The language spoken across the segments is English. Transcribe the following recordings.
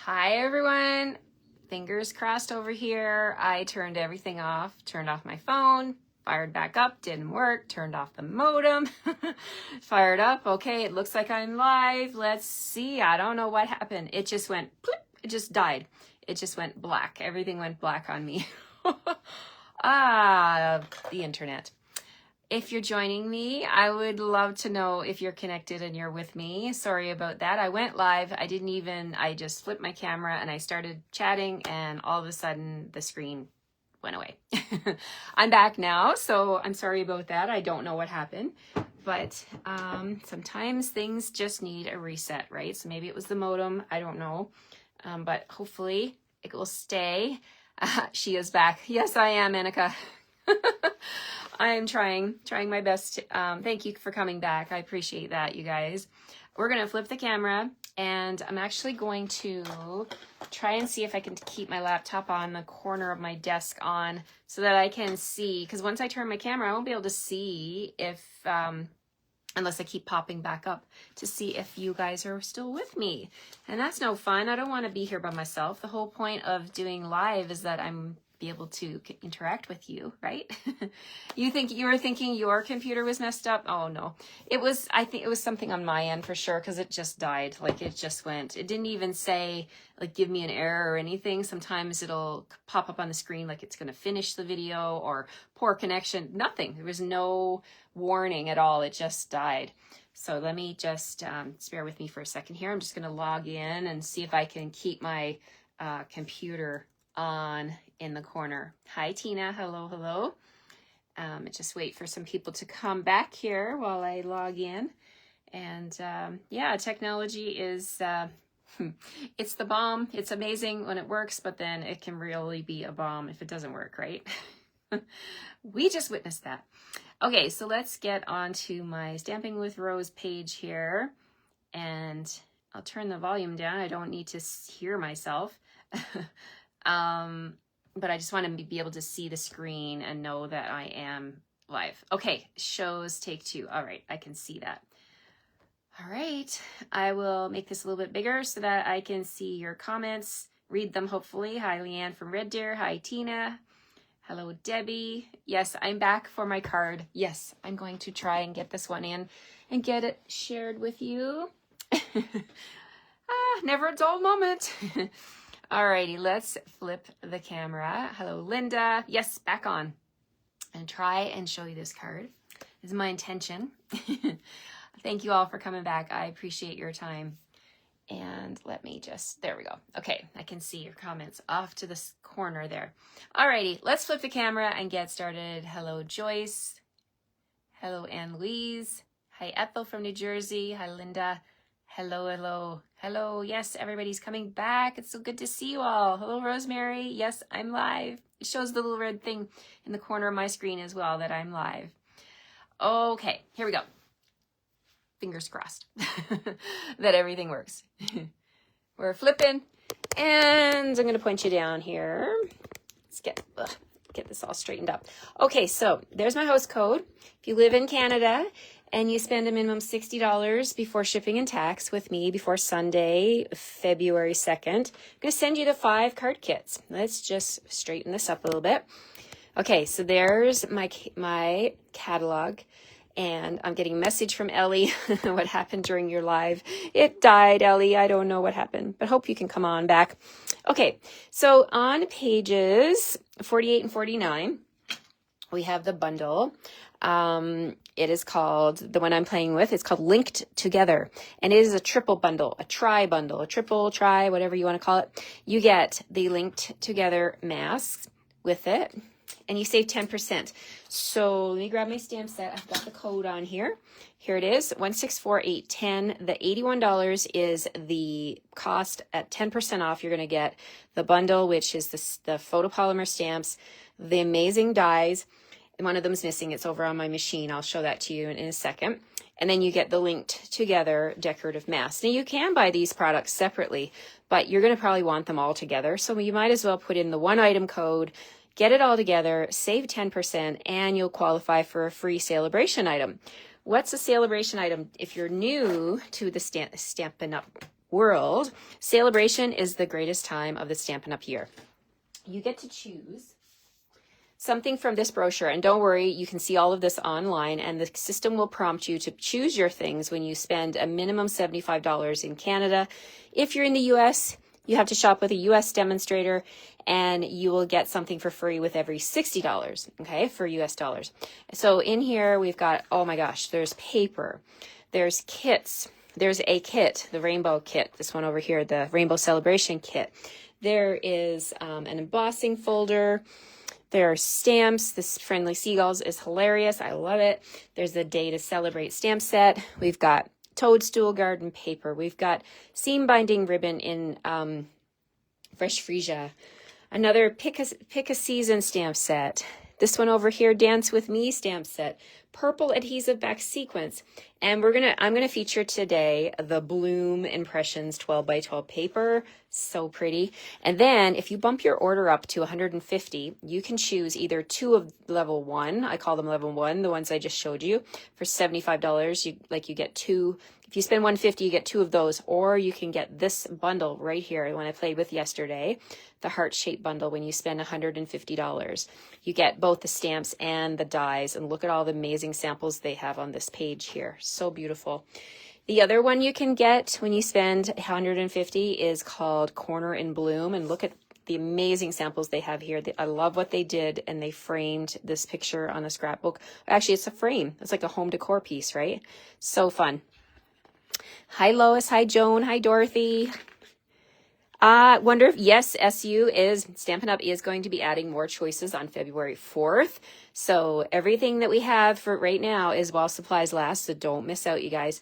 Hi everyone, fingers crossed over here. I turned everything off, turned off my phone, fired back up, didn't work, turned off the modem, fired up. Okay, it looks like I'm live. Let's see, I don't know what happened. It just went, bloop, it just died. It just went black. Everything went black on me. The internet. If you're joining me, I would love to know if you're connected and you're with me. Sorry about that. I went live. I just flipped my camera and I started chatting and all of a sudden the screen went away. I'm back now, so I'm sorry about that. I don't know what happened, but sometimes things just need a reset, right? So maybe it was the modem. I don't know, but hopefully it will stay. She is back. Yes, I am, Annika. I'm trying my best. Thank you for coming back. I appreciate that, you guys. We're going to flip the camera, and I'm actually going to try and see if I can keep my laptop on the corner of my desk on so that I can see, because once I turn my camera, I won't be able to see if, unless I keep popping back up to see if you guys are still with me. And that's no fun. I don't want to be here by myself. The whole point of doing live is that I'm be able to interact with you, right? You were thinking your computer was messed up? Oh no, I think it was something on my end for sure, because it just died. Like it just went. It didn't even say like give me an error or anything. Sometimes it'll pop up on the screen like it's going to finish the video or poor connection. Nothing. There was no warning at all. It just died. So let me just bear with me for a second here. I'm just going to log in and see if I can keep my computer on in the corner. Hi Tina, hello. Just wait for some people to come back here while I log in. And yeah, technology is it's the bomb. It's amazing when it works, but then it can really be a bomb if it doesn't work, right? We just witnessed that. Okay, so let's get on to my Stamping with Rose page here, and I'll turn the volume down. I don't need to hear myself. But I just want to be able to see the screen and know that I am live. Okay, shows take 2. All right, I can see that. All right, I will make this a little bit bigger so that I can see your comments, read them hopefully. Hi, Leanne from Red Deer. Hi, Tina. Hello, Debbie. Yes, I'm back for my card. Yes, I'm going to try and get this one in and get it shared with you. Never a dull moment. Alrighty, let's flip the camera. Hello, Linda. Yes, back on. And try and show you this card. This is my intention. Thank you all for coming back. I appreciate your time. And let me just, there we go. Okay, I can see your comments off to this corner there. Alrighty, let's flip the camera and get started. Hello, Joyce. Hello, Anne-Louise. Hi, Ethel from New Jersey. Hi, Linda. Hello. Yes, everybody's coming back. It's so good to see you all. Hello, Rosemary. Yes, I'm live. It shows the little red thing in the corner of my screen as well that I'm live. Okay, here we go. Fingers crossed that everything works. We're flipping, and I'm going to point you down here. Let's get this all straightened up. Okay, so there's my host code. If you live in Canada and you spend a minimum $60 before shipping and tax with me before Sunday, February 2nd, I'm going to send you the 5 card kits. Let's just straighten this up a little bit. Okay, so there's my catalog, and I'm getting a message from Ellie. What happened during your live? It died, Ellie. I don't know what happened, but hope you can come on back. Okay, so on pages 48 and 49, we have the bundle. It is called, the one I'm playing with, it's called Linked Together. And it is a triple bundle, a tri bundle, a triple, tri, whatever you want to call it. You get the Linked Together masks with it, and you save 10%. So let me grab my stamp set. I've got the code on here. Here it is, 164810. The $81 is the cost. At 10% off, you're going to get the bundle, which is the photopolymer stamps, the amazing dies. And one of them is missing. It's over on my machine. I'll show that to you in a second. And then you get the Linked Together decorative masks. Now you can buy these products separately, but you're going to probably want them all together. So you might as well put in the one item code, get it all together, save 10%, and you'll qualify for a free celebration item. What's a celebration item? If you're new to the Stampin' Up world, celebration is the greatest time of the Stampin' Up! Year. You get to choose something from this brochure, and don't worry, you can see all of this online, and the system will prompt you to choose your things when you spend a minimum $75 in Canada. If you're in the US, you have to shop with a US demonstrator, and you will get something for free with every $60, okay, for US dollars. So in here, we've got, oh my gosh, there's paper, there's kits, there's a kit, the rainbow kit, this one over here, the rainbow celebration kit. There is an embossing folder. There are stamps. This Friendly Seagulls is hilarious. I love it. There's a Day to Celebrate stamp set. We've got toadstool garden paper. We've got seam binding ribbon in fresh freesia. Another pick a season stamp set. This one over here, Dance With Me stamp set. Purple adhesive back sequence. And I'm gonna feature today the Bloom Impressions 12 by 12 paper. So pretty. And then if you bump your order up to 150, you can choose either two of level 1. I call them level 1, the ones I just showed you, for $75. You get two. If you spend $150, you get two of those, or you can get this bundle right here, the one I played with yesterday, the heart-shaped bundle. When you spend $150, you get both the stamps and the dies, and look at all the amazing samples they have on this page here. So beautiful. The other one you can get when you spend $150 is called Corner in Bloom, and look at the amazing samples they have here. I love what they did, and they framed this picture on a scrapbook. Actually, it's a frame. It's like a home decor piece, right? So fun. Hi, Lois. Hi, Joan. Hi, Dorothy. Wonder if, yes, Stampin' Up! Is going to be adding more choices on February 4th. So everything that we have for right now is while supplies last, so don't miss out, you guys.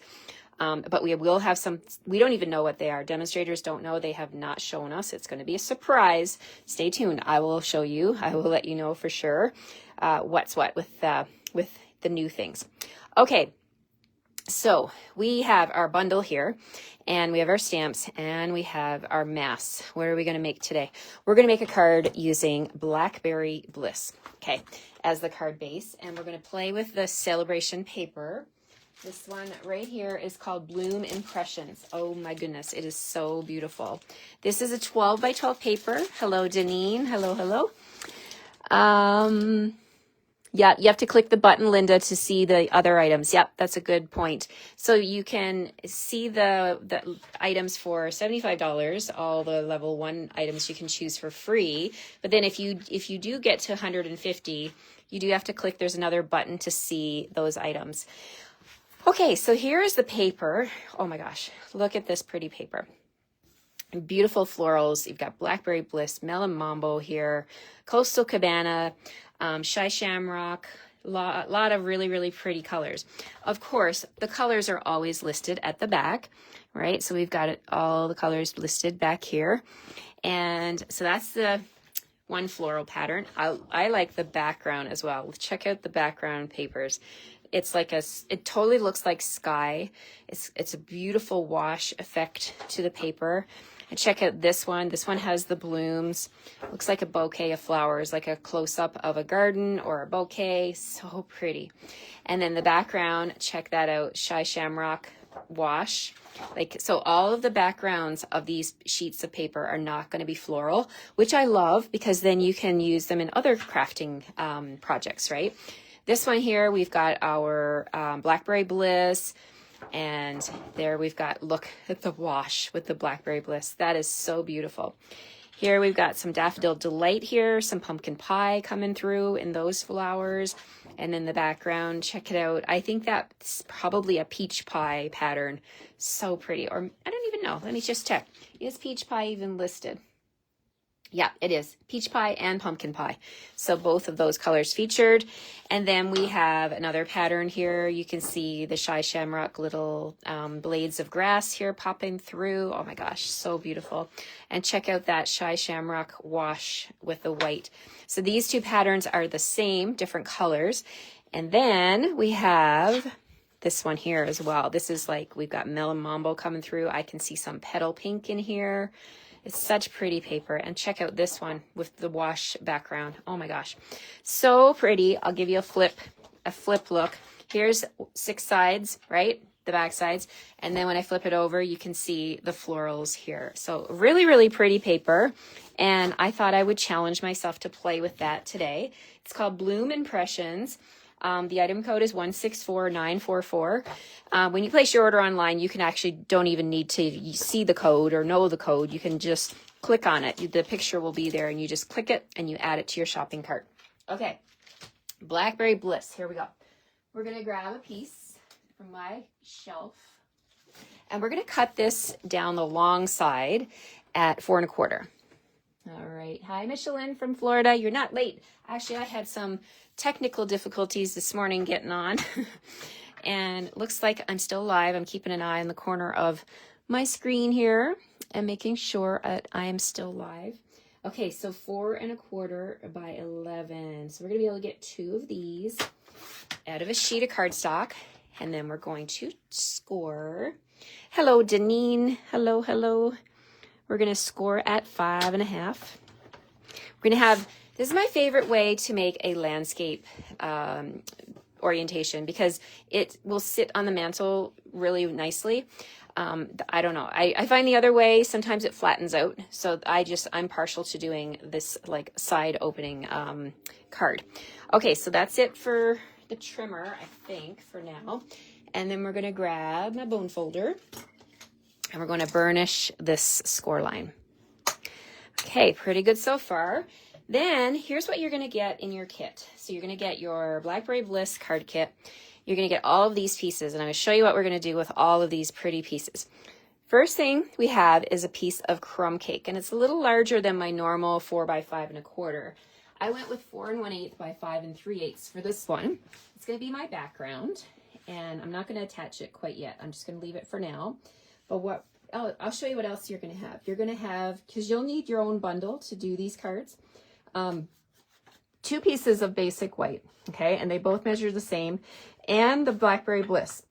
But we will have some, we don't even know what they are. Demonstrators don't know. They have not shown us. It's going to be a surprise. Stay tuned. I will show you. I will let you know for sure what's what with the new things. Okay. So we have our bundle here, and we have our stamps, and we have our masks. What are we going to make today? We're going to make a card using Blackberry Bliss, okay, as the card base, and we're going to play with the celebration paper. This one right here is called Bloom Impressions. Oh my goodness, it is so beautiful. This is a 12 by 12 paper. Hello, Deneen. Hello, hello. Yeah, you have to click the button, Linda, to see the other items. Yep, that's a good point. So you can see the items for $75, all the level 1 items you can choose for free. But then if you do get to 150, you do have to click, there's another button to see those items. Okay, so here is the paper. Oh my gosh, look at this pretty paper. Beautiful florals. You've got Blackberry Bliss, Melon Mambo here, Coastal Cabana, Shy Shamrock, a lot of really, really pretty colors. Of course, the colors are always listed at the back, right? So we've got all the colors listed back here. And so that's the one floral pattern. I like the background as well. Check out the background papers. It's like it totally looks like sky. It's a beautiful wash effect to the paper. And check out this one. This one has the blooms. Looks like a bouquet of flowers, like a close-up of a garden or a bouquet. So pretty. And then the background, check that out. Shy Shamrock wash. So all of the backgrounds of these sheets of paper are not going to be floral, which I love because then you can use them in other crafting projects, right? This one here, we've got our Blackberry Bliss. And there we've got, look at the wash with the Blackberry Bliss. That is so beautiful. Here we've got some Daffodil Delight here, some pumpkin pie coming through in those flowers. And in the background, check it out. I think that's probably a peach pie pattern. So pretty. Or I don't even know. Let me just check. Is peach pie even listed? Yeah, it is. Peach pie and pumpkin pie. So both of those colors featured. And then we have another pattern here. You can see the Shy Shamrock little blades of grass here popping through. Oh my gosh, so beautiful. And check out that Shy Shamrock wash with the white. So these two patterns are the same, different colors. And then we have this one here as well. This is like, we've got Melon Mambo coming through. I can see some petal pink in here. It's such pretty paper. And check out this one with the wash background. Oh my gosh. So pretty. I'll give you a flip look. Here's 6 sides, right? the back sides. And then when I flip it over, you can see the florals here. So really, really pretty paper. And I thought I would challenge myself to play with that today. It's called Bloom Impressions. The item code is 164944. When you place your order online, you can actually don't even need to see the code or know the code. You can just click on it. The picture will be there and you just click it and you add it to your shopping cart. Okay, Blackberry Bliss. Here we go. We're going to grab a piece from my shelf and we're going to cut this down the long side at 4 1/4. All right. Hi, Michelin from Florida. You're not late. Actually, I had some technical difficulties this morning getting on. And it looks like I'm still live. I'm keeping an eye on the corner of my screen here and making sure that I am still live. Okay, so 4 1/4 by 11. So we're going to be able to get 2 of these out of a sheet of cardstock. And then we're going to score. Hello, Deneen. Hello, hello. We're going to score at 5 1/2. We're going to have, this is my favorite way to make a landscape orientation because it will sit on the mantle really nicely. I don't know. I find the other way, sometimes it flattens out. So I'm partial to doing this like side opening card. Okay, so that's it for the trimmer, I think, for now. And then we're going to grab my bone folder. And we're going to burnish this score line. Okay, pretty good so far. Then here's what you're going to get in your kit. So you're going to get your Blackberry Bliss card kit. You're going to get all of these pieces. And I'm going to show you what we're going to do with all of these pretty pieces. First thing we have is a piece of crumb cake. And it's a little larger than my normal 4 by 5 1/4. I went with 4 1/8 by 5 3/8 for this one. It's going to be my background. And I'm not going to attach it quite yet. I'm just going to leave it for now. But I'll show you what else you're going to have. You're going to have, because you'll need your own bundle to do these cards, 2 pieces of basic white, okay? And they both measure the same, and the Blackberry Bliss.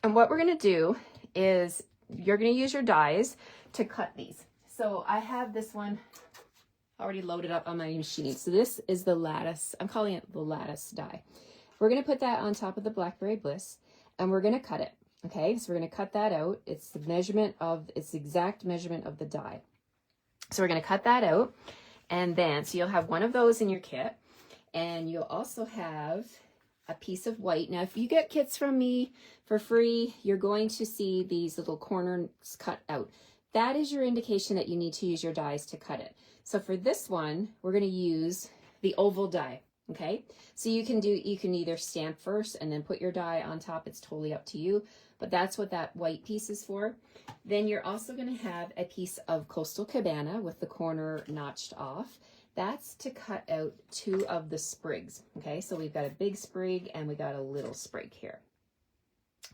And what we're going to do is you're going to use your dies to cut these. So I have this one already loaded up on my machine. So this is the lattice. I'm calling it the lattice die. We're going to put that on top of the Blackberry Bliss, and we're going to cut it. Okay, so we're going to cut that out. It's the exact measurement of the die. So we're going to cut that out. And then, so you'll have one of those in your kit. And you'll also have a piece of white. Now, if you get kits from me for free, you're going to see these little corners cut out. That is your indication that you need to use your dies to cut it. So for this one, we're going to use the oval die. Okay, so you can either stamp first and then put your die on top. It's totally up to you, but that's what that white piece is for. Then you're also going to have a piece of Coastal Cabana with the corner notched off. That's to cut out 2 of the sprigs. Okay, so we've got a big sprig and we got a little sprig here.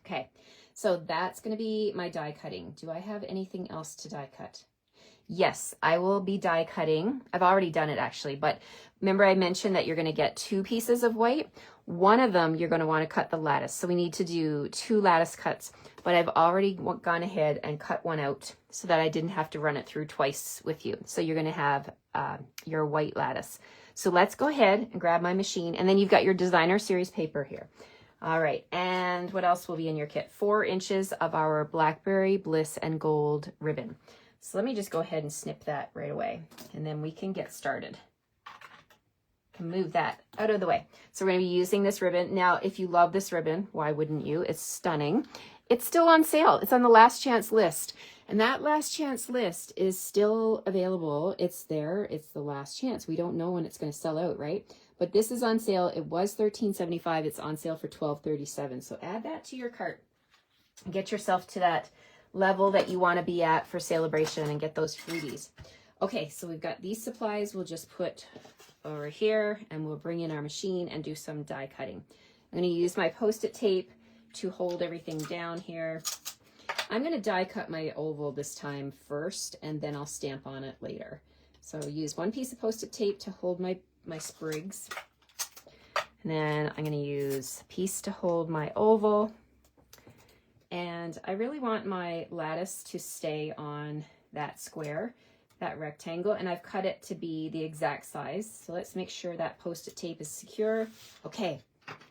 Okay, so that's going to be my die cutting. Do I have anything else to die cut? Yes, I will be die cutting. I've already done it actually, but remember I mentioned that you're going to get 2 pieces of white. One of them you're going to want to cut the lattice. So we need to do 2 lattice cuts, but I've already gone ahead and cut one out so that I didn't have to run it through twice with you. So you're going to have your white lattice. So let's go ahead and grab my machine, and then you've got your designer series paper here. All right, and what else will be in your kit? 4 inches of our Blackberry Bliss and Gold ribbon. So let me just go ahead and snip that right away, and then we can get started. Move that out of the way. So we're going to be using this ribbon. Now, if you love this ribbon, why wouldn't you? It's stunning. It's still on sale. It's on the last chance list. And that last chance list is still available. It's there. It's the last chance. We don't know when it's going to sell out, right? But this is on sale. It was $13.75. It's on sale for $12.37. So add that to your cart. Get yourself to that level that you want to be at for celebration and get those freebies. Okay, so we've got these supplies. We'll just put over here and we'll bring in our machine and do some die cutting. I'm going to use my Post-it tape to hold everything down here. I'm going to die cut my oval this time first, and then I'll stamp on it later. So use 1 piece of Post-it tape to hold my sprigs. And then I'm going to use a piece to hold my oval. And I really want my lattice to stay on that square, that rectangle, and I've cut it to be the exact size. So let's make sure that Post-it tape is secure. Okay,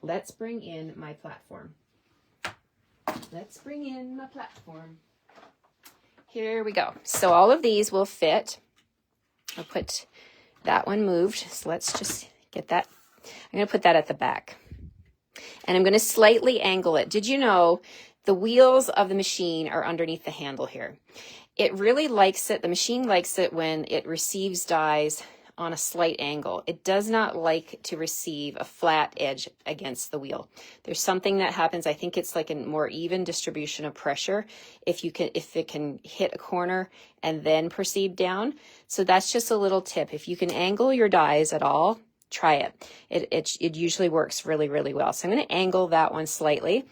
let's bring in my platform. let's bring in my platform. Here we go. So all of these will fit. I'll put that one moved. So let's just get that. I'm going to put that at the back. And I'm going to slightly angle it. Did you know the wheels of the machine are underneath the handle here? It really likes it. The machine likes it when it receives dies on a slight angle. It does not like to receive a flat edge against the wheel. There's something that happens. I think it's like a more even distribution of pressure if it can hit a corner and then proceed down. So that's just a little tip. If you can angle your dies at all, try it. It usually works really, really well. So I'm going to angle that one slightly.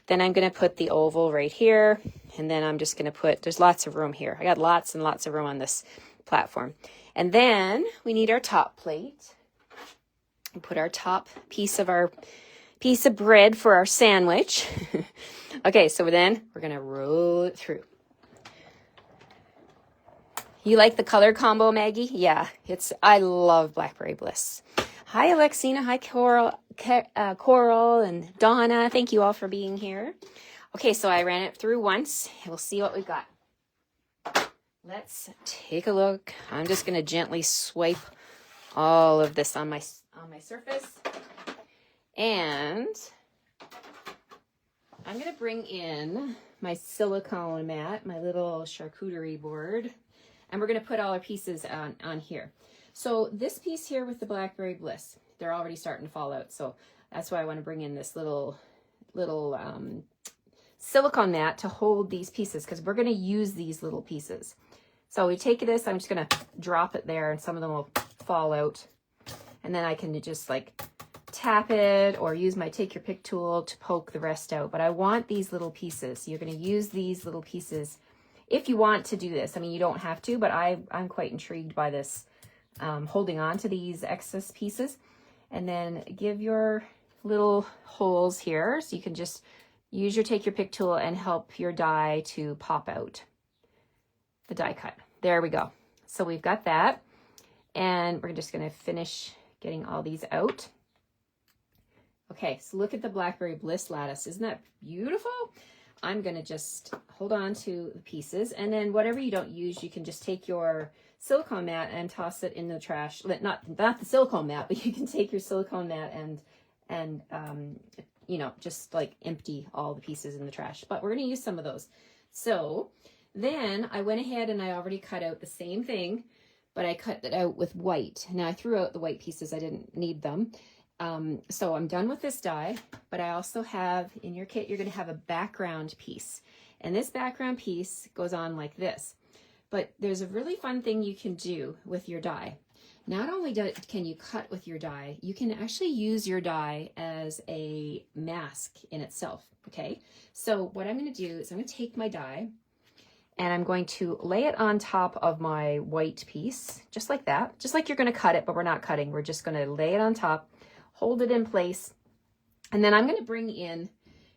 Then I'm going to put the oval right here. And then I'm just going to put, there's lots of room here. I got lots and lots of room on this platform. And then we need our top plate. And put our top piece of bread for our sandwich. Okay, so then we're going to roll it through. You like the color combo, Maggie? Yeah, I love Blackberry Bliss. Hi, Alexina. Hi, Coral and Donna. Thank you all for being here. Okay, so I ran it through once. We'll see what we've got. Let's take a look. I'm just going to gently swipe all of this on my surface. And I'm going to bring in my silicone mat, my little charcuterie board. And we're going to put all our pieces on here. So this piece here with the Blackberry Bliss, they're already starting to fall out. So that's why I want to bring in this little silicone mat to hold these pieces, because we're going to use these little pieces. So we take this, I'm just going to drop it there, and some of them will fall out. And then I can just like tap it or use my take your pick tool to poke the rest out. But I want these little pieces. So you're going to use these little pieces if you want to do this. I mean, you don't have to, but I'm quite intrigued by this, holding on to these excess pieces. And then give your little holes here. So you can just use your take your pick tool and help your die to pop out the die cut. There we go. So we've got that. And we're just going to finish getting all these out. Okay, so look at the Blackberry Bliss lattice. Isn't that beautiful? I'm going to just hold on to the pieces, and then whatever you don't use, you can just take your silicone mat and toss it in the trash. Not the silicone mat, but you can take your silicone mat and you know, just like empty all the pieces in the trash. But we're going to use some of those. So then I went ahead and I already cut out the same thing, but I cut it out with white. Now I threw out the white pieces. I didn't need them. So I'm done with this die, but I also have in your kit, you're going to have a background piece, and this background piece goes on like this. But there's a really fun thing you can do with your die. Not only can you cut with your die, you can actually use your die as a mask in itself. Okay. So what I'm going to do is I'm going to take my die and I'm going to lay it on top of my white piece, just like that, just like you're going to cut it, but we're not cutting. We're just going to lay it on top, hold it in place. And then I'm going to bring in,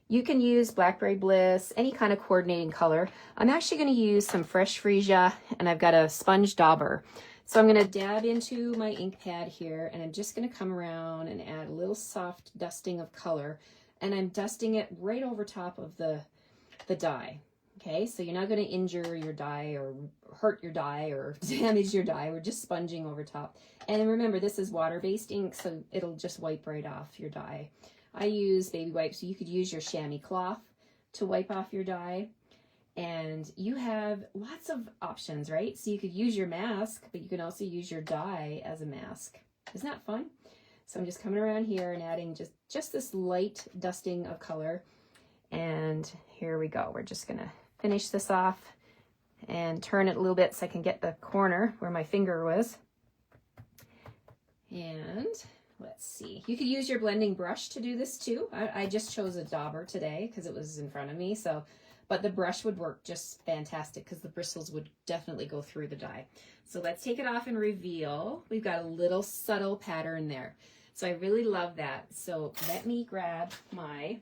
you can use Blackberry Bliss, any kind of coordinating color. I'm actually going to use some fresh freesia, and I've got a sponge dauber. So I'm going to dab into my ink pad here, and I'm just going to come around and add a little soft dusting of color. And I'm dusting it right over top of the die. Okay, so you're not going to injure your die or hurt your die or damage your die. We're just sponging over top. And remember, this is water-based ink, so it'll just wipe right off your die. I use baby wipes, so you could use your chamois cloth to wipe off your die. And you have lots of options, right? So you could use your mask, but you can also use your die as a mask. Isn't that fun? So I'm just coming around here and adding just this light dusting of color. And here we go. We're just going to finish this off and turn it a little bit so I can get the corner where my finger was. And let's see. You could use your blending brush to do this too. I just chose a dauber today because it was in front of me. But the brush would work just fantastic because the bristles would definitely go through the die. So let's take it off and reveal. We've got a little subtle pattern there. So I really love that. So let me grab my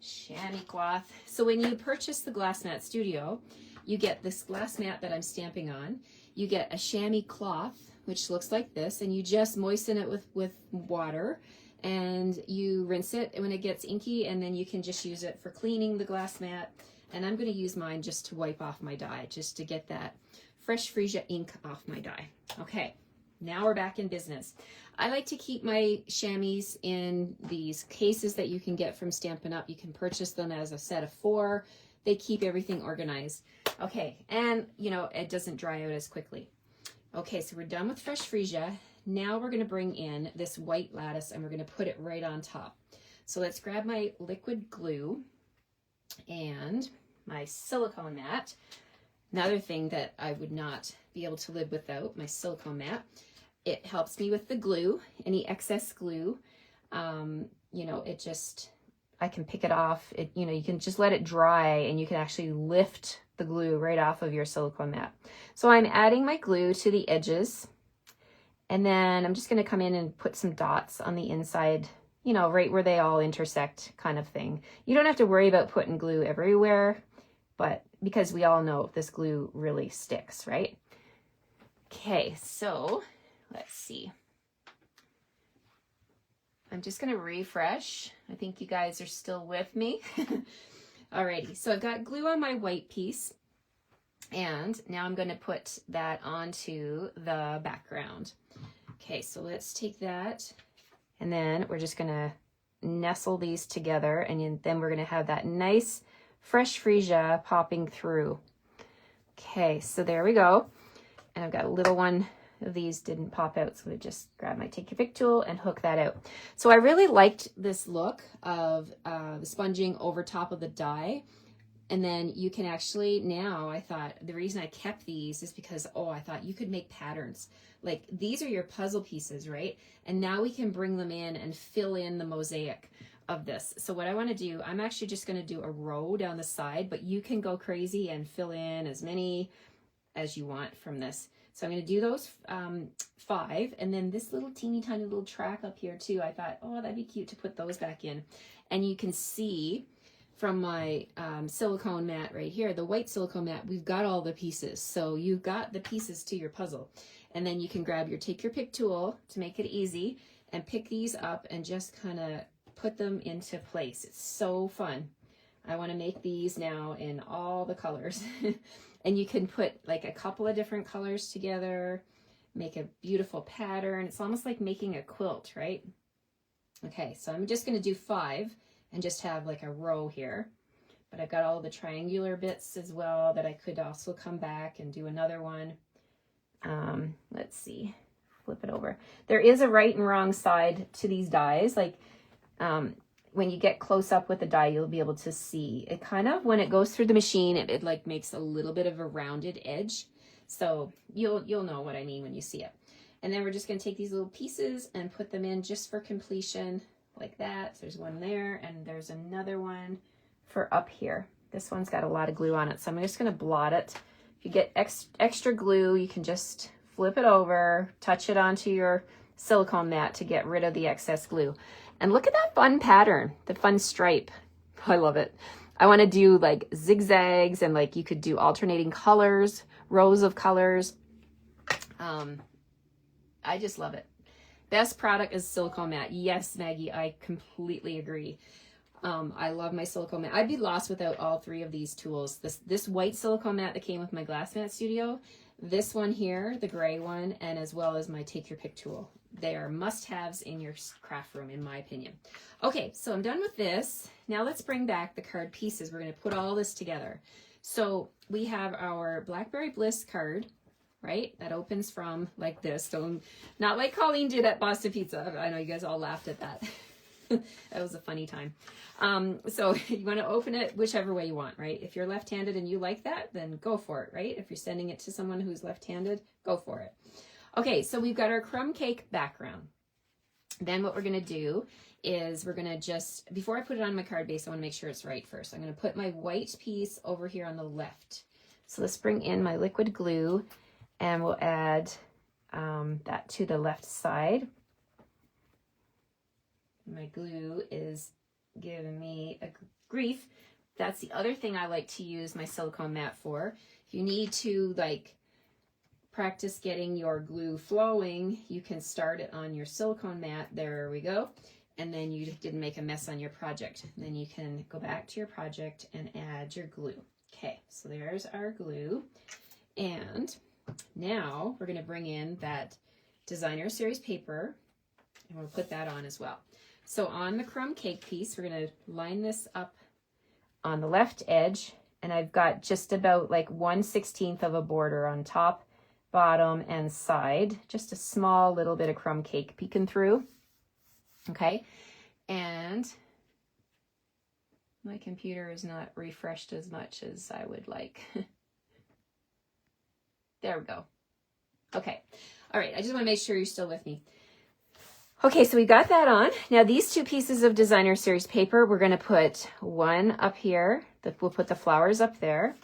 chamois cloth. So when you purchase the Glass Mat Studio, you get this glass mat that I'm stamping on. You get a chamois cloth, which looks like this, and you just moisten it with water, and you rinse it when it gets inky, and then you can just use it for cleaning the glass mat. And I'm going to use mine just to wipe off my die, just to get that fresh freesia ink off my die. Okay, now we're back in business. I like to keep my chamois in these cases that you can get from Stampin' Up. You can purchase them as a set of 4. They keep everything organized. Okay, and you know, it doesn't dry out as quickly. Okay, so we're done with fresh freesia. Now we're going to bring in this white lattice and we're going to put it right on top. So let's grab my liquid glue and my silicone mat. Another thing that I would not be able to live without, my silicone mat. It helps me with the glue, any excess glue. You know, it just, I can pick it off. It, you know, you can just let it dry and you can actually lift the glue right off of your silicone mat. So I'm adding my glue to the edges, and then I'm just going to come in and put some dots on the inside, you know, right where they all intersect kind of thing. You don't have to worry about putting glue everywhere, but because we all know this glue really sticks, right? Okay, so let's see. I'm just going to refresh. I think you guys are still with me. Alrighty, so I've got glue on my white piece, and now I'm going to put that onto the background. Okay, so let's take that, and then we're just going to nestle these together, and then we're going to have that nice fresh freesia popping through. Okay, so there we go. And I've got a little one of these didn't pop out, so I just grab my take your pick tool and hook that out. So I really liked this look of the sponging over top of the die. And then you can actually, now I thought the reason I kept these is because, oh, I thought you could make patterns. Like these are your puzzle pieces, right? And now we can bring them in and fill in the mosaic of this. So what I want to do, I'm actually just going to do a row down the side, but you can go crazy and fill in as many as you want from this. So I'm going to do those 5, and then this little teeny tiny little track up here too. I thought, oh, that'd be cute to put those back in. And you can see from my silicone mat right here, the white silicone mat, we've got all the pieces. So you've got the pieces to your puzzle. And then you can grab your take your pick tool to make it easy and pick these up and just kind of put them into place. It's so fun. I want to make these now in all the colors. And you can put like a couple of different colors together, make a beautiful pattern. It's almost like making a quilt, right? Okay, so I'm just going to do 5 and just have like a row here. But I've got all the triangular bits as well that I could also come back and do another one. Let's see, flip it over. There is a right and wrong side to these dies. Like when you get close up with the die, you'll be able to see it kind of, when it goes through the machine, it like makes a little bit of a rounded edge. So you'll know what I mean when you see it. And then we're just going to take these little pieces and put them in just for completion like that. There's one there, and there's another one for up here. This one's got a lot of glue on it, so I'm just going to blot it. If you get extra glue, you can just flip it over, touch it onto your silicone mat to get rid of the excess glue. And look at that fun pattern, the fun stripe. I love it. I want to do like zigzags, and like you could do alternating colors, rows of colors. I just love it. Best product is silicone mat. Yes, Maggie, I completely agree. I love my silicone mat. I'd be lost without all 3 of these tools. This white silicone mat that came with my glass mat studio, this one here, the gray one, and as well as my take your pick tool. They are must-haves in your craft room, in my opinion. Okay, so I'm done with this. Now let's bring back the card pieces. We're going to put all this together. So we have our Blackberry Bliss card, right? That opens from like this. So not like Colleen did at Boston Pizza. I know you guys all laughed at that. That was a funny time. So you want to open it whichever way you want, right? If you're left-handed and you like that, then go for it, right? If you're sending it to someone who's left-handed, go for it. Okay, so we've got our crumb cake background. Then what we're going to do is we're going to just, before I put it on my card base, I want to make sure it's right first. I'm going to put my white piece over here on the left. So let's bring in my liquid glue, and we'll add that to the left side. My glue is giving me a grief. That's the other thing I like to use my silicone mat for. If you need to like practice getting your glue flowing, you can start it on your silicone mat. There we go. and then you didn't make a mess on your project. And then you can go back to your project and add your glue. Okay, so there's our glue. And now we're going to bring in that designer series paper, and we'll put that on as well. So on the crumb cake piece, we're going to line this up on the left edge, and I've got just about like 1/16 of a border on top, bottom, and side. Just a small little bit of crumb cake peeking through. Okay, and my computer is not refreshed as much as I would like. There we go. Okay, all right, I just want to make sure you're still with me. Okay, so we got that on. Now these two pieces of designer series paper, we're going to put one up here. We'll put the flowers up there,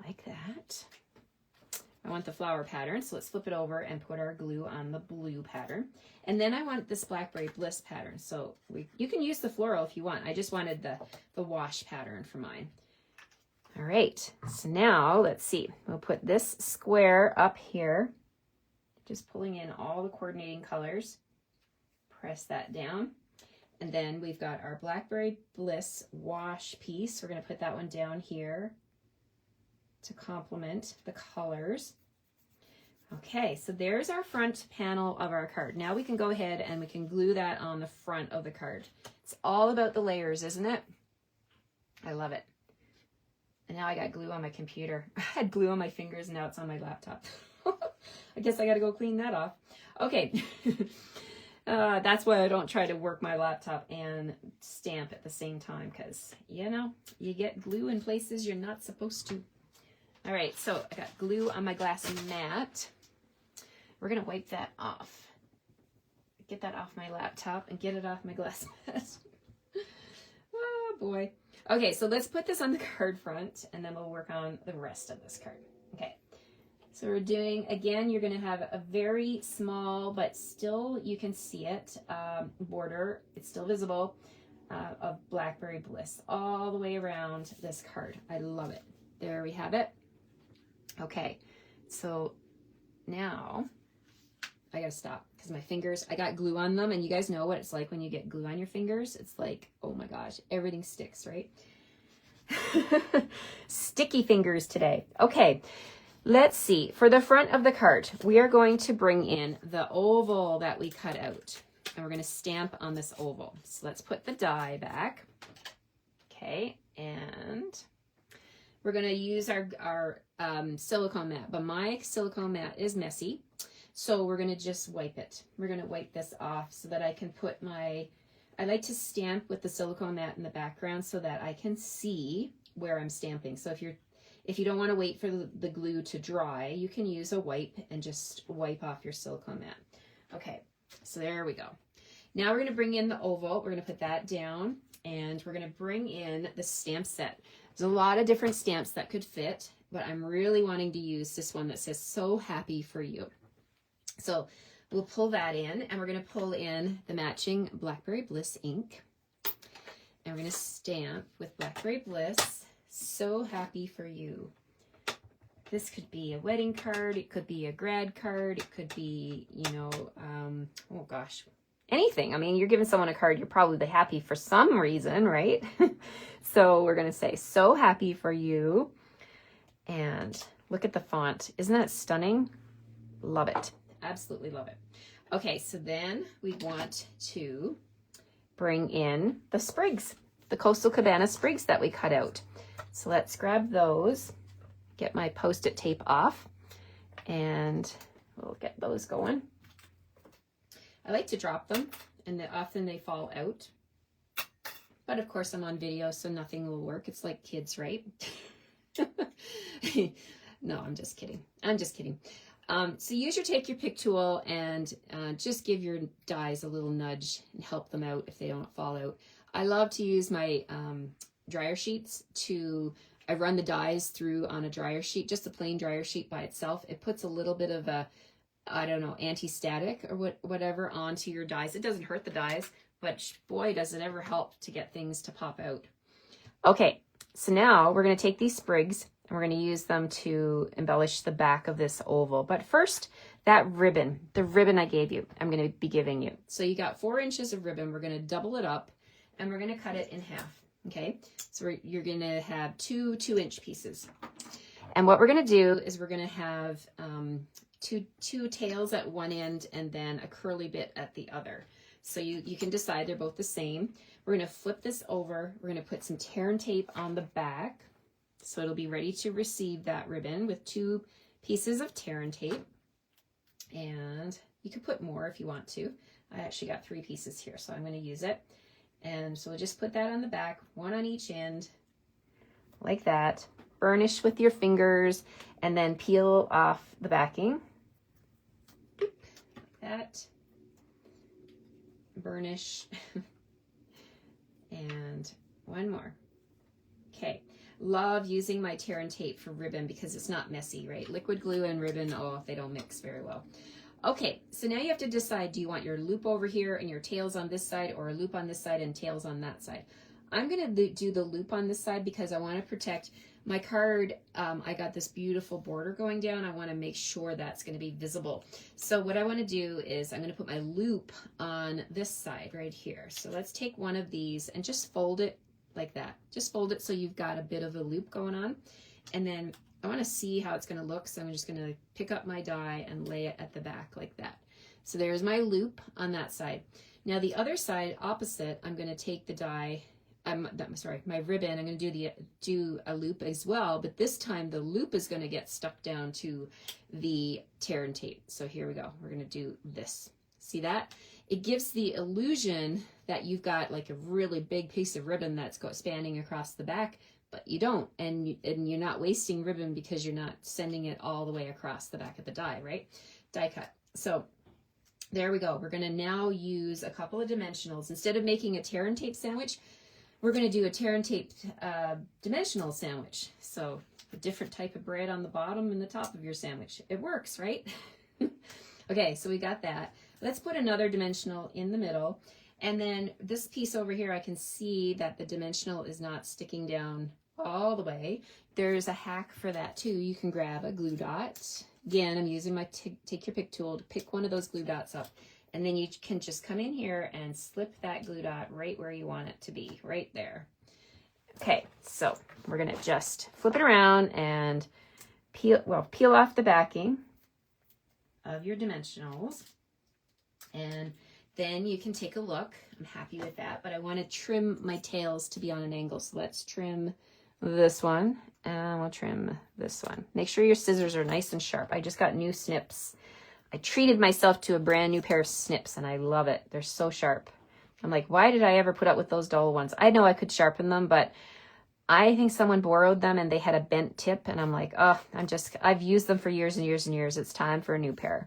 like that. I want the flower pattern, so let's flip it over and put our glue on the blue pattern. And then I want this Blackberry Bliss pattern. So you can use the floral if you want. I just wanted the wash pattern for mine. All right, so now let's see. We'll put this square up here, just pulling in all the coordinating colors. Press that down. And then we've got our Blackberry Bliss wash piece. We're going to put that one down here to complement the colors. Okay, so there's our front panel of our card. Now we can go ahead and we can glue that on the front of the card. It's all about the layers, isn't it? I love it. And now I got glue on my computer. I had glue on my fingers, and now it's on my laptop. I guess I got to go clean that off. Okay. That's why I don't try to work my laptop and stamp at the same time, because, you know, you get glue in places you're not supposed to. All right, so I got glue on my glass mat. We're going to wipe that off. Get that off my laptop and get it off my glass mat. Oh, boy. Okay, so let's put this on the card front, and then we'll work on the rest of this card. Okay. So we're doing, again, you're going to have a very small, but still you can see it, border. It's still visible, of Blackberry Bliss all the way around this card. I love it. There we have it. Okay, so now I got to stop because my fingers, I got glue on them, and you guys know what it's like when you get glue on your fingers. It's like, oh my gosh, everything sticks, right? Sticky fingers today. Okay. Let's see, for the front of the card, we are going to bring in the oval that we cut out, and we're going to stamp on this oval. So let's put the die back. Okay, and we're going to use our silicone mat, but my silicone mat is messy, so we're going to just wipe it. We're going to wipe this off so that I can put I like to stamp with the silicone mat in the background so that I can see where I'm stamping. So if you don't want to wait for the glue to dry, you can use a wipe and just wipe off your silicone mat. Okay, so there we go. Now we're going to bring in the oval. We're going to put that down, and we're going to bring in the stamp set. There's a lot of different stamps that could fit, but I'm really wanting to use this one that says "So Happy for You." So we'll pull that in, and we're going to pull in the matching Blackberry Bliss ink. And we're going to stamp with Blackberry Bliss. So happy for you. This could be a wedding card. It could be a grad card. It could be, you know, oh gosh, anything. I mean, you're giving someone a card, you're probably happy for some reason, right? So we're going to say, so happy for you. And look at the font. Isn't that stunning? Love it. Absolutely love it. Okay, so then we want to bring in the sprigs, the Coastal Cabana sprigs that we cut out. So let's grab those, get my Post-it tape off, and we'll get those going. I like to drop them, and often they fall out. But of course I'm on video, so nothing will work. It's like kids, right? No, I'm just kidding. I'm just kidding. So use your take your pick tool and just give your dies a little nudge and help them out if they don't fall out. I love to use my dryer sheets I run the dies through on a dryer sheet, just a plain dryer sheet by itself. It puts a little bit of a, I don't know, anti-static or whatever onto your dies. It doesn't hurt the dies, but boy, does it ever help to get things to pop out. Okay, so now we're going to take these sprigs and we're going to use them to embellish the back of this oval. But first, that ribbon, the ribbon I gave you, I'm going to be giving you. So you got 4 inches of ribbon. We're going to double it up, and we're going to cut it in half, okay? So you're going to have 2 2-inch pieces. And what we're going to do is we're going to have two tails at one end and then a curly bit at the other. So you can decide they're both the same. We're going to flip this over. We're going to put some tear and tape on the back. So it'll be ready to receive that ribbon with 2 pieces of tear and tape. And you could put more if you want to. I actually got 3 pieces here, so I'm going to use it. And so we'll just put that on the back, 1 on each end, like that. Burnish with your fingers, and then peel off the backing. Like that. Burnish. And 1 more. Okay. Love using my tear and tape for ribbon because it's not messy, right? Liquid glue and ribbon, oh, they don't mix very well. Okay, so now you have to decide, do you want your loop over here and your tails on this side, or a loop on this side and tails on that side? I'm going to do the loop on this side because I want to protect my card. I got this beautiful border going down. I want to make sure that's going to be visible. So what I want to do is I'm going to put my loop on this side right here. So let's take one of these and just fold it like that. Just fold it so you've got a bit of a loop going on. And then I want to see how it's going to look. So I'm just going to pick up my die and lay it at the back like that. So there's my loop on that side. Now the other side opposite, I'm going to take the die, my ribbon, I'm going to do a loop as well, but this time the loop is going to get stuck down to the tear and tape. So here we go. We're going to do this. See that? It gives the illusion that you've got like a really big piece of ribbon that's spanning across the back, but you don't, and you're not wasting ribbon because you're not sending it all the way across the back of the die, right? Die cut. So there we go. We're going to now use a couple of dimensionals. Instead of making a tear and tape sandwich, we're going to do a tear and tape dimensional sandwich. So a different type of bread on the bottom and the top of your sandwich. It works, right? Okay, so we got that. Let's put another dimensional in the middle. And then this piece over here, I can see that the dimensional is not sticking down all the way. There's a hack for that too. You can grab a glue dot. Again, I'm using my take your pick tool to pick one of those glue dots up. And then you can just come in here and slip that glue dot right where you want it to be, right there. Okay, so we're gonna just flip it around and peel off the backing of your dimensionals. And then you can take a look. I'm happy with that, but I want to trim my tails to be on an angle. So let's trim this one, and we'll trim this one. Make sure your scissors are nice and sharp. I just got new snips. I treated myself to a brand new pair of snips, and I love it. They're so sharp. I'm like, why did I ever put up with those dull ones? I know I could sharpen them, but I think someone borrowed them and they had a bent tip, and I'm like, oh, I've used them for years and years and years. It's time for a new pair.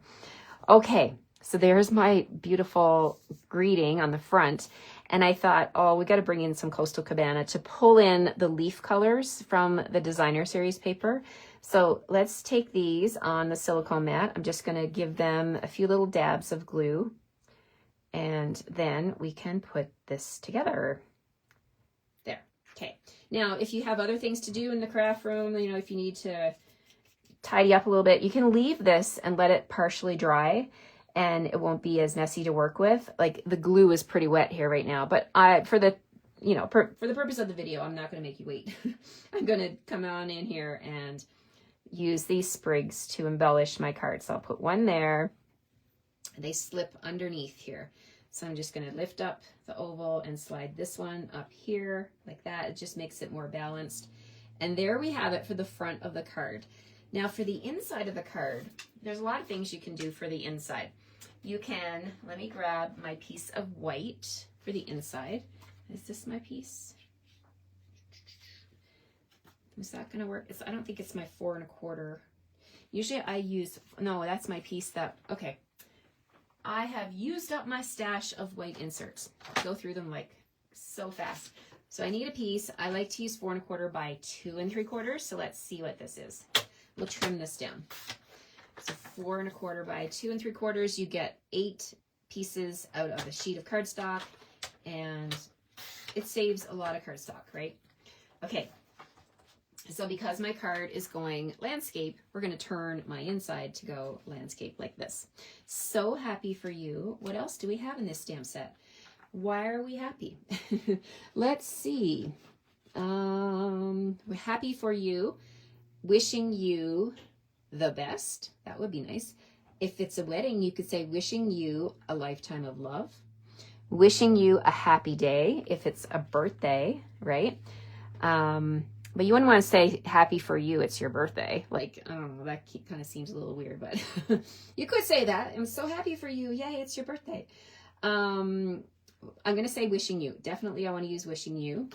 Okay. So there's my beautiful greeting on the front. And I thought, oh, we got to bring in some Coastal Cabana to pull in the leaf colors from the designer series paper. So let's take these on the silicone mat. I'm just going to give them a few little dabs of glue. And then we can put this together. There. Okay. Now, if you have other things to do in the craft room, you know, if you need to tidy up a little bit, you can leave this and let it partially dry. And it won't be as messy to work with. Like the glue is pretty wet here right now, but for the purpose of the video, I'm not going to make you wait. I'm going to come on in here and use these sprigs to embellish my card. So I'll put one there. They slip underneath here. So I'm just going to lift up the oval and slide this one up here like that. It just makes it more balanced. And there we have it for the front of the card. Now for the inside of the card, there's a lot of things you can do for the inside. You can, let me grab my piece of white for the inside. Is this my piece? Is that gonna work? I don't think it's my 4 1/4. Usually I use, no, that's my piece okay. I have used up my stash of white inserts. Go through them like so fast. So I need a piece. I like to use 4 1/4 by 2 3/4. So let's see what this is. We'll trim this down. So 4 1/4 by 2 3/4, you get 8 pieces out of a sheet of cardstock, and it saves a lot of cardstock, right? Okay, So because my card is going landscape, we're going to turn my inside to go landscape like this. So happy for you. What else do we have in this stamp set? Why are we happy? Let's see. We're happy for you. Wishing you the best. That would be nice. If it's a wedding, you could say wishing you a lifetime of love. Wishing you a happy day if it's a birthday, right? But you wouldn't want to say happy for you, it's your birthday. Like, I don't know, that kind of seems a little weird, but you could say that. I'm so happy for you. Yay, it's your birthday. I'm going to say wishing you. Definitely I want to use wishing you.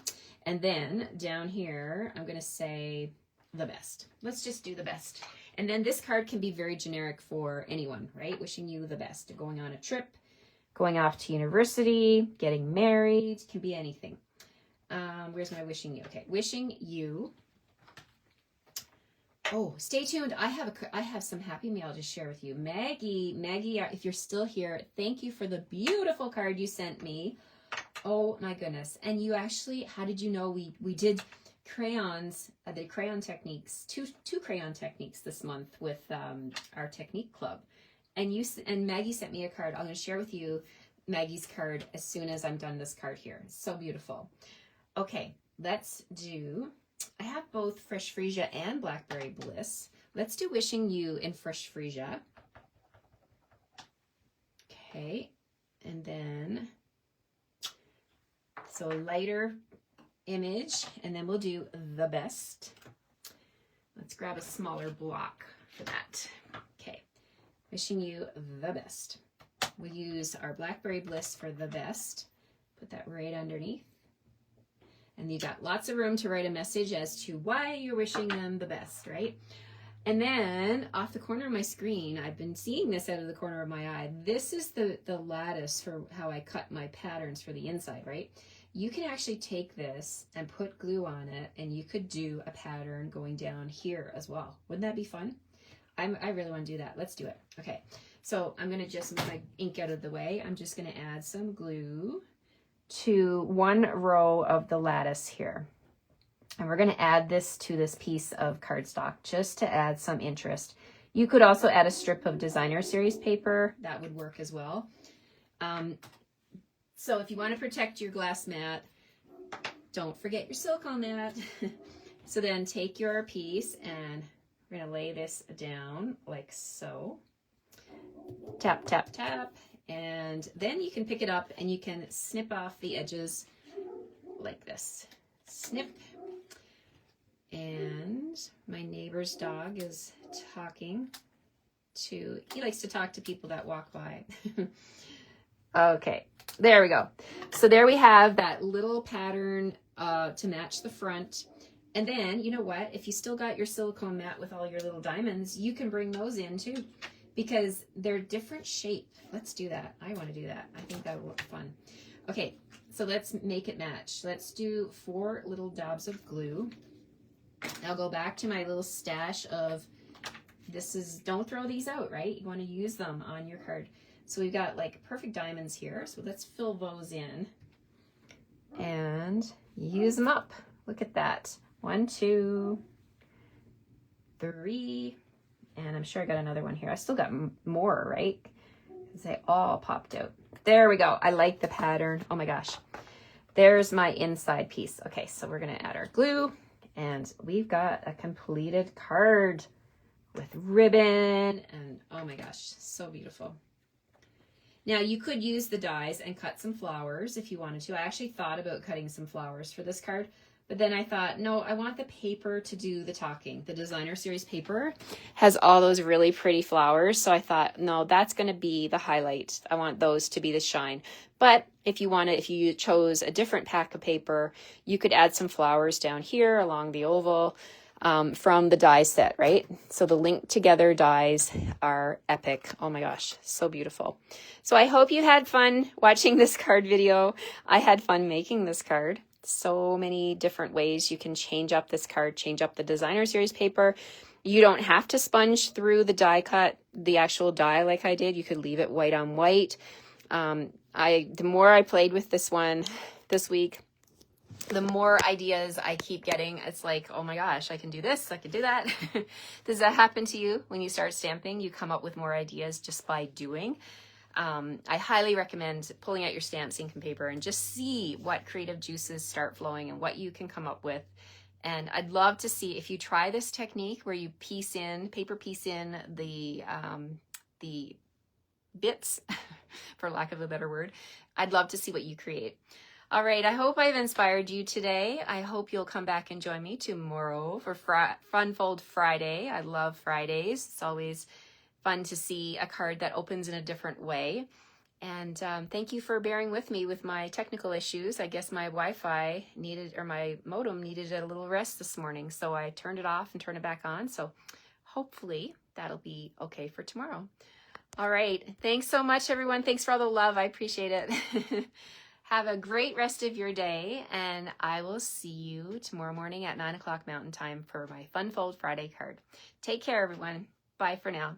And then down here, I'm going to say the best. Let's just do the best. And then this card can be very generic for anyone, right? Wishing you the best. Going on a trip, going off to university, getting married, can be anything. Where's my wishing you? Okay, wishing you. Oh, stay tuned. I have some happy mail to share with you. Maggie, if you're still here, thank you for the beautiful card you sent me. Oh my goodness. And you actually, how did you know we did crayons, the crayon techniques, two crayon techniques this month with our technique club. And Maggie sent me a card. I'm going to share with you Maggie's card as soon as I'm done this card here. It's so beautiful. Okay, let's do, I have both Fresh Freesia and Blackberry Bliss. Let's do Wishing You in Fresh Freesia. Okay, and then, so a lighter image, and then we'll do the best. Let's grab a smaller block for that. Okay, Wishing You the best. We'll use our Blackberry Bliss for the best. Put that right underneath. And you got lots of room to write a message as to why you're wishing them the best, right? And then off the corner of my screen, I've been seeing this out of the corner of my eye. This is the lattice for how I cut my patterns for the inside, right? You can actually take this and put glue on it, and you could do a pattern going down here as well. Wouldn't that be fun? I really want to do that. Let's do it. Okay, so I'm going to just move my ink out of the way. I'm just going to add some glue to one row of the lattice here. And we're going to add this to this piece of cardstock just to add some interest. You could also add a strip of designer series paper. That would work as well. So if you want to protect your glass mat, don't forget your silicone mat. So then take your piece and we're going to lay this down like so. Tap, tap, tap. And then you can pick it up and you can snip off the edges like this. Snip. And my neighbor's dog is talking to, he likes to talk to people that walk by. Okay, there we go. So there we have that little pattern to match the front. And then, you know what? If you still got your silicone mat with all your little diamonds, you can bring those in too, because they're different shape. Let's do that. I want to do that. I think that would look fun. Okay, so let's make it match. Let's do 4 little dabs of glue. I'll go back to my little stash of, this is, don't throw these out, right? You want to use them on your card. So we've got like perfect diamonds here. So let's fill those in and use them up. Look at that. 1, 2, 3, and I'm sure I got another one here. I still got more, right? Because they all popped out. There we go. I like the pattern. Oh my gosh. There's my inside piece. Okay, so we're going to add our glue. And we've got a completed card with ribbon. And oh my gosh, so beautiful. Now you could use the dies and cut some flowers if you wanted to. I actually thought about cutting some flowers for this card. But then I thought, no, I want the paper to do the talking. The designer series paper has all those really pretty flowers. So I thought, no, that's going to be the highlight. I want those to be the shine. But if you chose a different pack of paper, you could add some flowers down here along the oval from the die set, right? So the linked together dies are epic. Oh my gosh, so beautiful. So I hope you had fun watching this card video. I had fun making this card. So many different ways you can change up this card, change up the designer series paper. You don't have to sponge through the die cut, the actual die like I did. You could leave it white on white. The more I played with this one this week, the more ideas I keep getting, it's like, oh my gosh, I can do this, I can do that. Does that happen to you when you start stamping? You come up with more ideas just by doing. I highly recommend pulling out your stamps, ink, and paper and just see what creative juices start flowing and what you can come up with. And I'd love to see if you try this technique where you paper piece in the bits, for lack of a better word. I'd love to see what you create. All right, I hope I've inspired you today. I hope you'll come back and join me tomorrow for Fun Fold Friday. I love Fridays. It's always fun to see a card that opens in a different way. And thank you for bearing with me with my technical issues. I guess my Wi-Fi my modem needed a little rest this morning, so I turned it off and turned it back on. So hopefully that'll be okay for tomorrow. All right, thanks so much, everyone. Thanks for all the love. I appreciate it. Have a great rest of your day, and I will see you tomorrow morning at 9 o'clock Mountain Time for my Fun Fold Friday card. Take care, everyone. Bye for now.